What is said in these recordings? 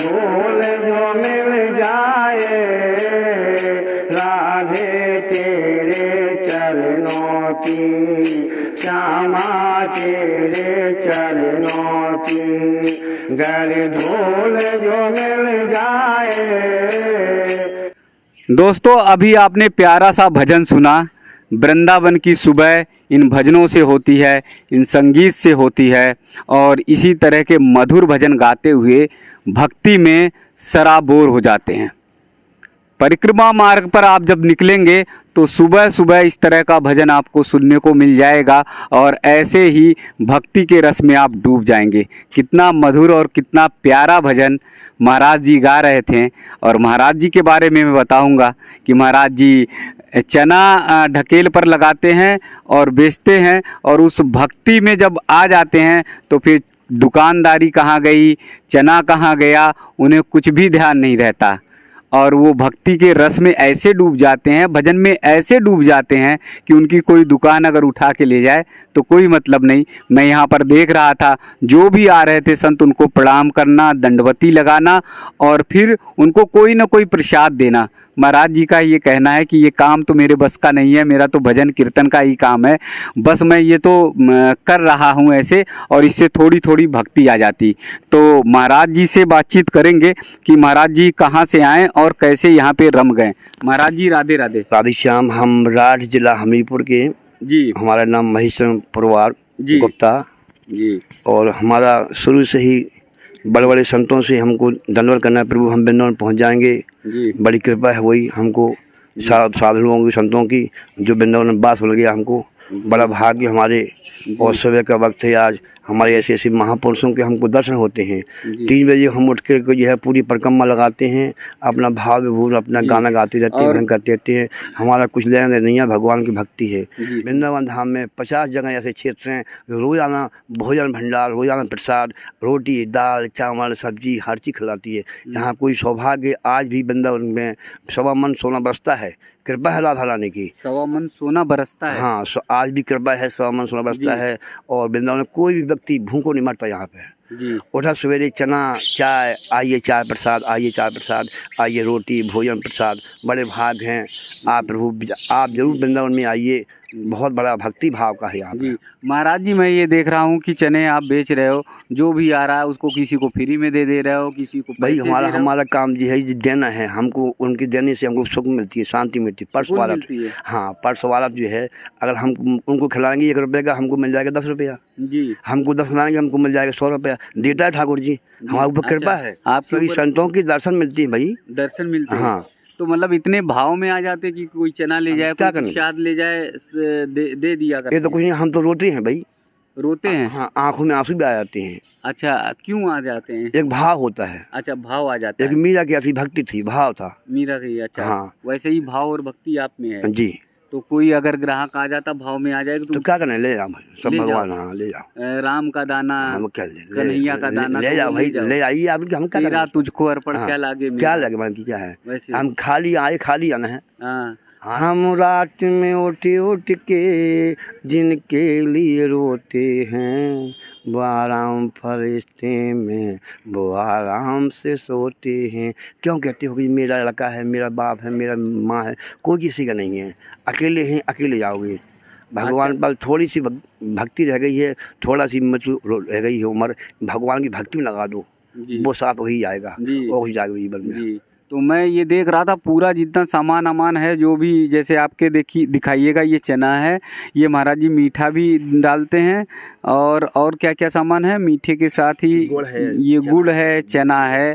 धूल जो मिल जाए, राधे तेरे चरणों की, श्यामा तेरे चरणों की, गर धूल जो मिल जाए। दोस्तों अभी आपने प्यारा सा भजन सुना। वृंदावन की सुबह इन भजनों से होती है, इन संगीत से होती है, और इसी तरह के मधुर भजन गाते हुए भक्ति में सराबोर हो जाते हैं। परिक्रमा मार्ग पर आप जब निकलेंगे तो सुबह सुबह इस तरह का भजन आपको सुनने को मिल जाएगा और ऐसे ही भक्ति के रस में आप डूब जाएंगे। कितना मधुर और कितना प्यारा भजन महाराज जी गा रहे थे। और महाराज जी के बारे में मैं बताऊंगा कि महाराज जी चना ढकेल पर लगाते हैं और बेचते हैं, और उस भक्ति में जब आ जाते हैं तो फिर दुकानदारी कहाँ गई, चना कहाँ गया, उन्हें कुछ भी ध्यान नहीं रहता। और वो भक्ति के रस में ऐसे डूब जाते हैं, भजन में ऐसे डूब जाते हैं कि उनकी कोई दुकान अगर उठा के ले जाए तो कोई मतलब नहीं। मैं यहाँ पर देख रहा था, जो भी आ रहे थे संत उनको प्रणाम करना, दंडवती लगाना और फिर उनको कोई ना कोई प्रसाद देना। महाराज जी का ये कहना है कि ये काम तो मेरे बस का नहीं है, मेरा तो भजन कीर्तन का ही काम है, बस मैं ये तो कर रहा हूँ ऐसे, और इससे थोड़ी थोड़ी भक्ति आ जाती। तो महाराज जी से बातचीत करेंगे कि महाराज जी कहाँ से आए और कैसे यहाँ पे रम गए। महाराज जी राधे राधे। राधे श्याम। हम राठ जिला हमीरपुर के जी। हमारा नाम महेश्वर परिवार जी गुप्ता जी। और हमारा शुरू से ही बड़े बड़े संतों से हमको दंडवत करना है। प्रभु हम वृंदावन पहुँच जाएंगे जी। बड़ी कृपा है वही हमको, साधुओं की संतों की, जो वृंदावन में बास मिल गया हमको, बड़ा भाग्य हमारे। और सुबह का वक्त है आज, हमारे ऐसे ऐसे महापुरुषों के हमको दर्शन होते हैं। 3 बजे हम उठ कर जो है पूरी परिक्रमा लगाते हैं, अपना भाव विभूर अपना गाना गाते रहते हैं, भजन करते रहते हैं। हमारा कुछ लेना देना नहीं है, भगवान की भक्ति है। वृंदावन धाम में 50 जगह ऐसे क्षेत्र हैं, रोजाना भोजन भंडार, रोजाना प्रसाद, रोटी दाल चावल सब्जी हर चीज़ खिलाती है। यहाँ कोई सौभाग्य आज भी वृंदावन में 1.25 मन सोना बरसता है, कृपा है राधा रानी की। 1.25 मन सोना बरसता है। हाँ, आज भी कृपा है, 1.25 मन सोना बरसता है। और वृंदावन में कोई भी व्यक्ति भूखों नहीं मरता यहाँ पे जी। उठा सवेरे चना चाय, आइए चाय प्रसाद, आइए चाय प्रसाद, आइए रोटी भोजन प्रसाद, बड़े भाग हैं। आप प्रभु आप जरूर वृंदावन में आइए, बहुत बड़ा भक्ति भाव का है यहाँ पे। महाराज जी मैं ये देख रहा हूँ कि चने आप बेच रहे हो, जो भी आ रहा है उसको किसी को फ्री में दे रहे हो, किसी को भाई हमारा काम जो है देना है। हमको उनके देने से हमको सुख मिलती है, शांति मिलती है। पर्स वाला, हाँ पर्स वाला जो है, अगर हम उनको खिलाएंगे 1 रुपये का, हमको मिल जाएगा 10 रुपया जी। हमको 10 खिलाएंगे, हमको मिल जाएगा 100 रुपया। देता है ठाकुर जी, हमारे ऊपर कृपा है। आपके संतों की दर्शन मिलती है भाई, दर्शन मिलते हैं। हाँ तो मतलब इतने भाव में आ जाते कि कोई चना ले जाए, कोई प्रसाद ले जाए, दे दिया करते। ये तो कुछ नहीं, हम तो रोते हैं भाई, रोते हैं। हाँ, आंखों में आंसू भी आ जाते हैं। अच्छा, क्यों आ जाते हैं? एक भाव होता है। अच्छा, भाव आ जाता है। एक मीरा की ऐसी भक्ति थी, भाव था मीरा की। अच्छा हाँ, वैसे ही भाव और भक्ति आप में है जी। तो कोई अगर ग्राहक आ जाता भाव में आ जाएगा तो क्या करना, ले जाओ सब भगवान। हाँ ले जाओ, राम का दाना, हम क्या कन्हैया का दाना ले जाओ भाई, ले आइए। आप हम क्या तेरा तुझको अर्पण, क्या लागे, क्या लगे मन की क्या है, हम खाली आए, खाली आना है। हम रात में उठ के जिनके लिए रोते हैं, वो आराम फरिश्ते में वो आराम से सोते हैं। क्यों कहते हो कि मेरा लड़का है, मेरा बाप है, मेरा माँ है, कोई किसी का नहीं है, अकेले हैं, अकेले जाओगे। भगवान पर थोड़ी सी भक्ति रह गई है, थोड़ा सी मतलब रह गई है उम्र, भगवान की भक्ति में लगा दो, वो साथ वही जाएगा, वो ही जाएगा जीवन में। तो मैं ये देख रहा था पूरा जितना सामान अमान है, जो भी जैसे आपके दिखाइएगा, ये चना है, ये महाराज जी मीठा भी डालते हैं, और क्या क्या सामान है मीठे के साथ ही, ये गुड़ है, चना है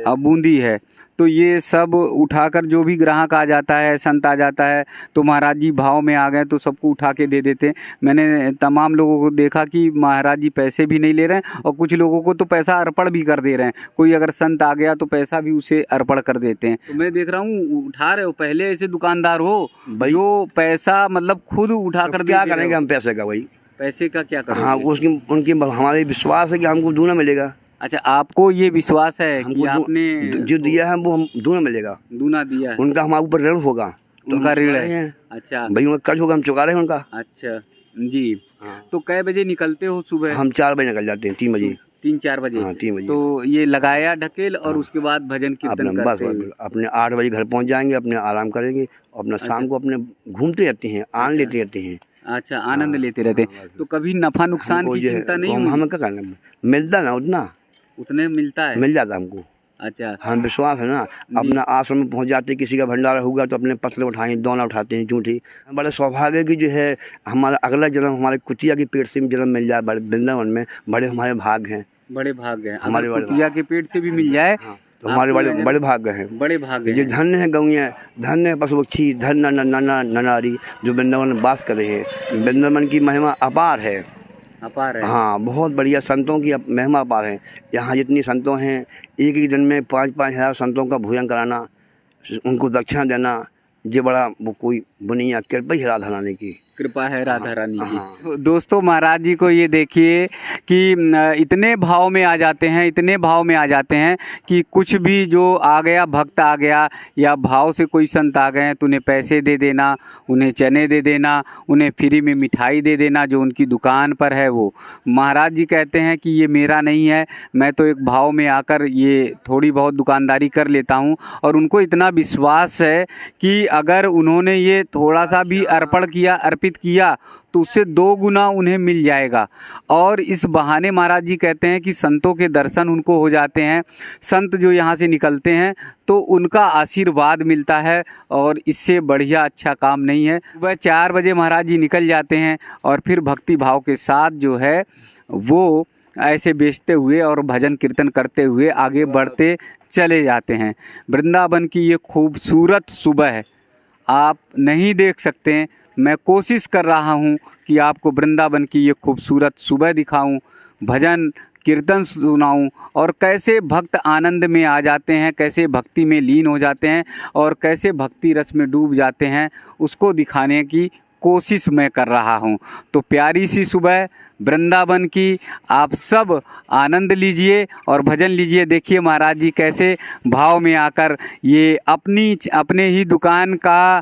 और बूंदी है। तो ये सब उठाकर जो भी ग्राहक आ जाता है, संत आ जाता है, तो महाराज जी भाव में आ गए तो सबको उठा के दे देते हैं। मैंने तमाम लोगों को देखा कि महाराज जी पैसे भी नहीं ले रहे हैं, और कुछ लोगों को तो पैसा अर्पण भी कर दे रहे हैं। कोई अगर संत आ गया तो पैसा भी उसे अर्पण कर देते हैं। तो मैं देख रहा हूँ उठा रहे हो, पहले ऐसे दुकानदार हो जो पैसा मतलब खुद उठा कर, क्या करेंगे हम पैसे का, वही पैसे का क्या करेंगे? हाँ, उनकी हमारे विश्वास है कि हमको दूना मिलेगा। अच्छा, आपको ये विश्वास है कि आपने जो दिया है वो हम दूना मिलेगा, दूना दिया है। उनका हमारे ऊपर ऋण होगा, उनका ऋण है। अच्छा भाई, उनका कर्ज होगा, हम चुका रहे हैं उनका। अच्छा जी। तो कै बजे निकलते हो सुबह? हम 4 बजे निकल जाते हैं, 3 बजे। 3-4 बजे। हाँ 3 बजे। तो ये लगाया ढकेल और उसके बाद भजन कीर्तन अपने बस करते हुए। अपने 8 बजे घर पहुंच जाएंगे, अपने आराम करेंगे और अपना शाम को अपने घूमते रहते हैं, आनंद लेते रहते हैं। अच्छा, आनंद लेते रहते हैं। तो कभी नफा नुकसान हमको की जो है, चिंता नहीं हम हुई? हमें क्या करना, मिलता ना उतना उतने मिलता है? मिल जाता हमको। अच्छा, हम विश्वास है ना, अपना आश्रम में पहुंच जाते, किसी का भंडारा होगा तो अपने पसले उठाएं, दोना उठाते हैं, जूठी। बड़े सौभाग्य की जो है हमारा अगला जन्म हमारे कुटिया की पेट से जन्म मिल जाए बड़े वृंदावन में, बड़े हमारे भाग हैं। बड़े भाग्य हैं। हमारे अगर बड़े कुटिया के पेट से भी मिल जाए तो हमारे बड़े बड़े भाग्य हैं। बड़े भाग्य ये हैं। धन्य है गौएं, धन्य है पशु पक्षी, धन्य ननारी जो वृंदावन में वास करे हैं। वृंदावन की महिमा अपार है, अपार है। हाँ बहुत बढ़िया, संतों की महिमा अपार है। यहाँ जितनी संतों हैं, एक एक दिन में 5-5 हज़ार संतों का भोजन कराना, उनको दक्षिणा देना, ये बड़ा वो कोई बुनिया कृपा ही राधा रानी की कृपा है राधा रानी की। हाँ। दोस्तों, महाराज जी को ये देखिए कि इतने भाव में आ जाते हैं, इतने भाव में आ जाते हैं कि कुछ भी जो आ गया, भक्त आ गया या भाव से कोई संत आ गए हैं तो उन्हें पैसे दे देना, उन्हें चने दे देना, उन्हें फ्री में मिठाई दे देना जो उनकी दुकान पर है वो। महाराज जी कहते हैं कि ये मेरा नहीं है, मैं तो एक भाव में आकर ये थोड़ी बहुत दुकानदारी कर लेता हूँ। और उनको इतना विश्वास है कि अगर उन्होंने ये थोड़ा सा भी अर्पण किया, अर्पित किया तो उससे 2 गुना उन्हें मिल जाएगा। और इस बहाने महाराज जी कहते हैं कि संतों के दर्शन उनको हो जाते हैं, संत जो यहाँ से निकलते हैं तो उनका आशीर्वाद मिलता है, और इससे बढ़िया अच्छा काम नहीं है। सुबह 4 बजे महाराज जी निकल जाते हैं और फिर भक्ति भाव के साथ जो है वो ऐसे बेचते हुए और भजन कीर्तन करते हुए आगे बढ़ते चले जाते हैं। वृंदावन की ये खूबसूरत सुबह है, आप नहीं देख सकते, मैं कोशिश कर रहा हूँ कि आपको वृंदावन की ये खूबसूरत सुबह दिखाऊं, भजन कीर्तन सुनाऊं, और कैसे भक्त आनंद में आ जाते हैं, कैसे भक्ति में लीन हो जाते हैं और कैसे भक्ति रस में डूब जाते हैं, उसको दिखाने की कोशिश मैं कर रहा हूँ। तो प्यारी सी सुबह वृंदावन की आप सब आनंद लीजिए और भजन लीजिए। देखिए महाराज जी कैसे भाव में आकर ये अपने ही दुकान का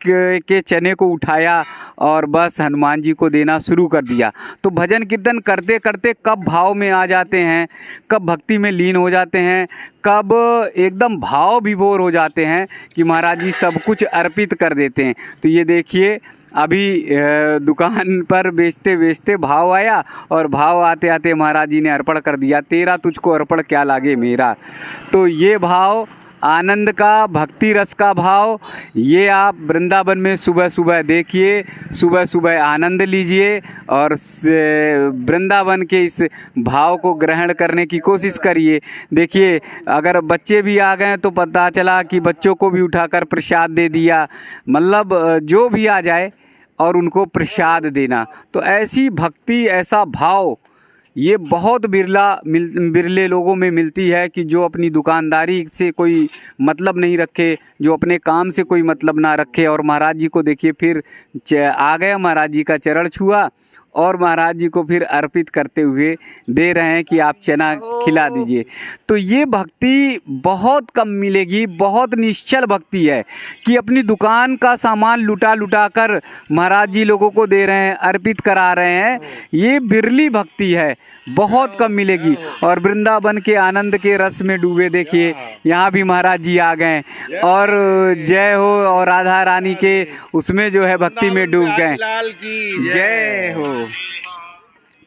के चने को उठाया और बस हनुमान जी को देना शुरू कर दिया। तो भजन कीर्तन करते करते कब भाव में आ जाते हैं, कब भक्ति में लीन हो जाते हैं, कब एकदम भाव विभोर हो जाते हैं कि महाराज जी सब कुछ अर्पित कर देते हैं। तो ये देखिए अभी दुकान पर बेचते बेचते भाव आया और भाव आते आते महाराज जी ने अर्पण कर दिया, तेरा तुझको अर्पण क्या लागे मेरा। तो ये भाव आनंद का, भक्ति रस का भाव, ये आप वृंदावन में सुबह सुबह देखिए, सुबह सुबह आनंद लीजिए और वृंदावन के इस भाव को ग्रहण करने की कोशिश करिए। देखिए अगर बच्चे भी आ गए तो पता चला कि बच्चों को भी उठाकर प्रसाद दे दिया, मतलब जो भी आ जाए और उनको प्रसाद देना। तो ऐसी भक्ति, ऐसा भाव ये बहुत बिरले लोगों में मिलती है कि जो अपनी दुकानदारी से कोई मतलब नहीं रखे, जो अपने काम से कोई मतलब ना रखे। और महाराज जी को देखिए फिर आ गया, महाराज जी का चरण छुआ और महाराज जी को फिर अर्पित करते हुए दे रहे हैं कि आप चना खिला दीजिए। तो ये भक्ति बहुत कम मिलेगी, बहुत निश्चल भक्ति है कि अपनी दुकान का सामान लुटा लुटा कर महाराज जी लोगों को दे रहे हैं, अर्पित करा रहे हैं। ये बिरली भक्ति है, बहुत कम मिलेगी। और वृंदावन के आनंद के रस में डूबे देखिए, यहाँ भी महाराज जी आ गए और जय हो, और राधा रानी के उसमें जो है भक्ति में डूब गए, जय हो।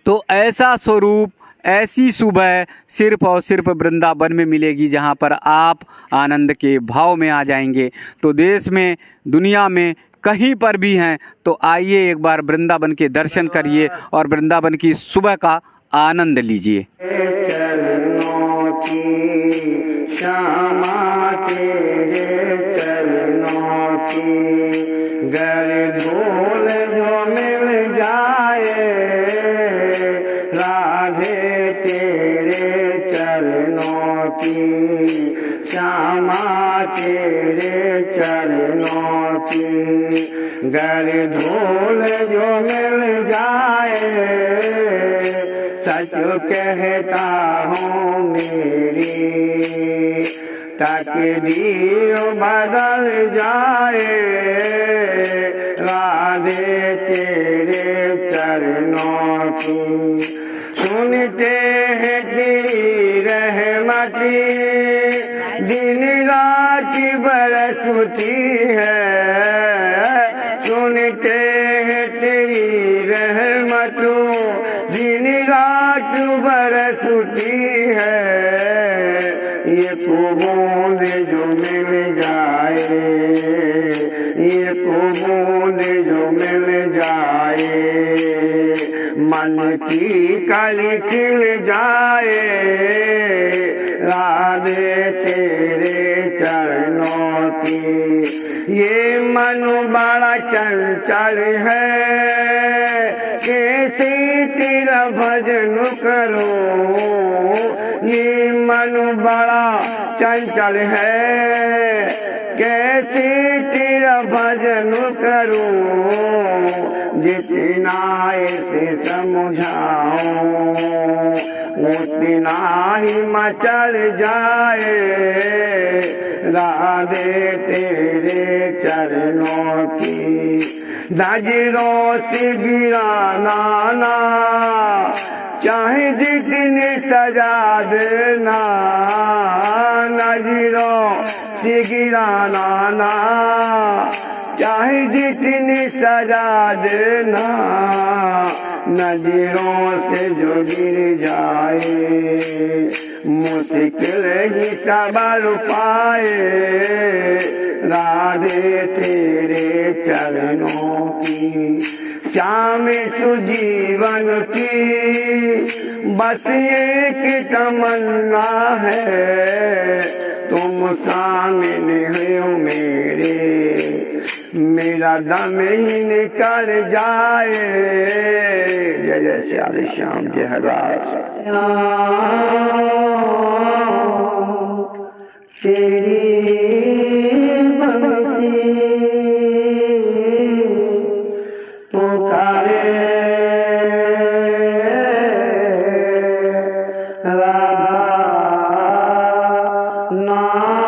तो ऐसा स्वरूप, ऐसी सुबह सिर्फ और सिर्फ वृंदावन में मिलेगी जहाँ पर आप आनंद के भाव में आ जाएंगे। तो देश में, दुनिया में कहीं पर भी हैं तो आइए एक बार वृंदावन के दर्शन करिए और वृंदावन की सुबह का आनंद लीजिए। चरणों की श्यामा तेरे चरणों की, गर धूल जो मिल जाए राधे तेरे चरणों की, श्यामा तेरे चरणों की, गर धूल जो मिल जाए सच कहता हूँ मेरी तकदीर बदल जाए राधे तेरे चरणों की। सुनते दिन रात बरसती है, सुनते हैं तेरी रहमतों, दिन रात बरसती है। ये बूंद जो मिल जाए, ये बूंद जो मिल जाए, मन की कली खिल जाए। राधे तेरे चरणों की, ये मन बड़ा चंचल है, कैसे तेरा भजन करो। ये मन बड़ा चंचल है, कैसे तेरा भजन करूं। जितना इसे समझाऊं उतना ही मचल जाए। राधे तेरे चरणों की, नजरों से गिराना ना, चाहे जितनी सजा देना। नजरों से गिराना ना, चाहे जितनी सजा देना। नजरों से जो गिर जाए, मुश्किल ही सबर पाए। राधे तेरे चरणों की, श्याम सुजीवन की बस एक तमन्ना है। तुम सामने हो मेरे, मेरा दम ही निकल जाए। जय जय श्याम श्याम जय हरदास। तेरी बंसी पुकारे राधा नाम,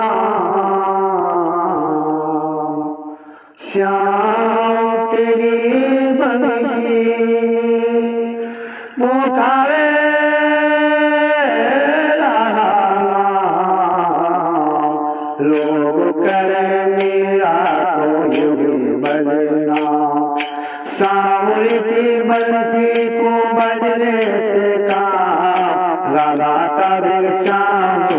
श्याम तेरी बंसी पुकारे राधा नाम। लोग करे मेरा तो युग बजना, सावरी की बंसी को बजने से काम। राधा का भी श्याम तो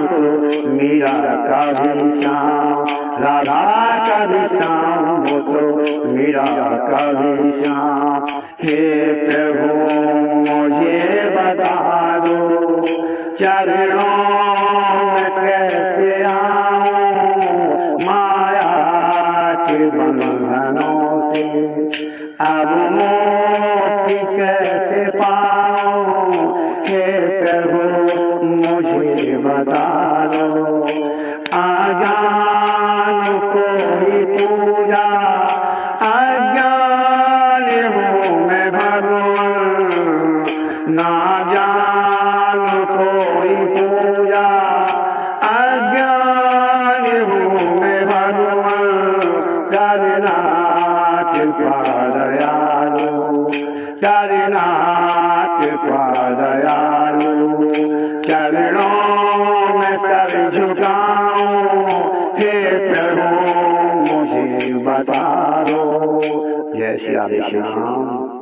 मीरा का भी श्याम, राधा का भी श्याम वो तो मीरा का भी श्याम। हे प्रभु मुझे बता दो, चरणों में कैसे आऊं। माया के बंधनों से अब मुक्ति कैसे पाऊं। हे प्रभु मुझे बता दो, अज्ञान कोई पूजा, अज्ञान हूँ मैं भगवान। ना जान कोई पूजा, अज्ञान हूँ मैं भगवान। करना कृपा दयालु, करना कृपा दयालु। चरणों में सर झुकाऊं, हे प्रभु मुझे बता दो। जय श्री राधे श्याम।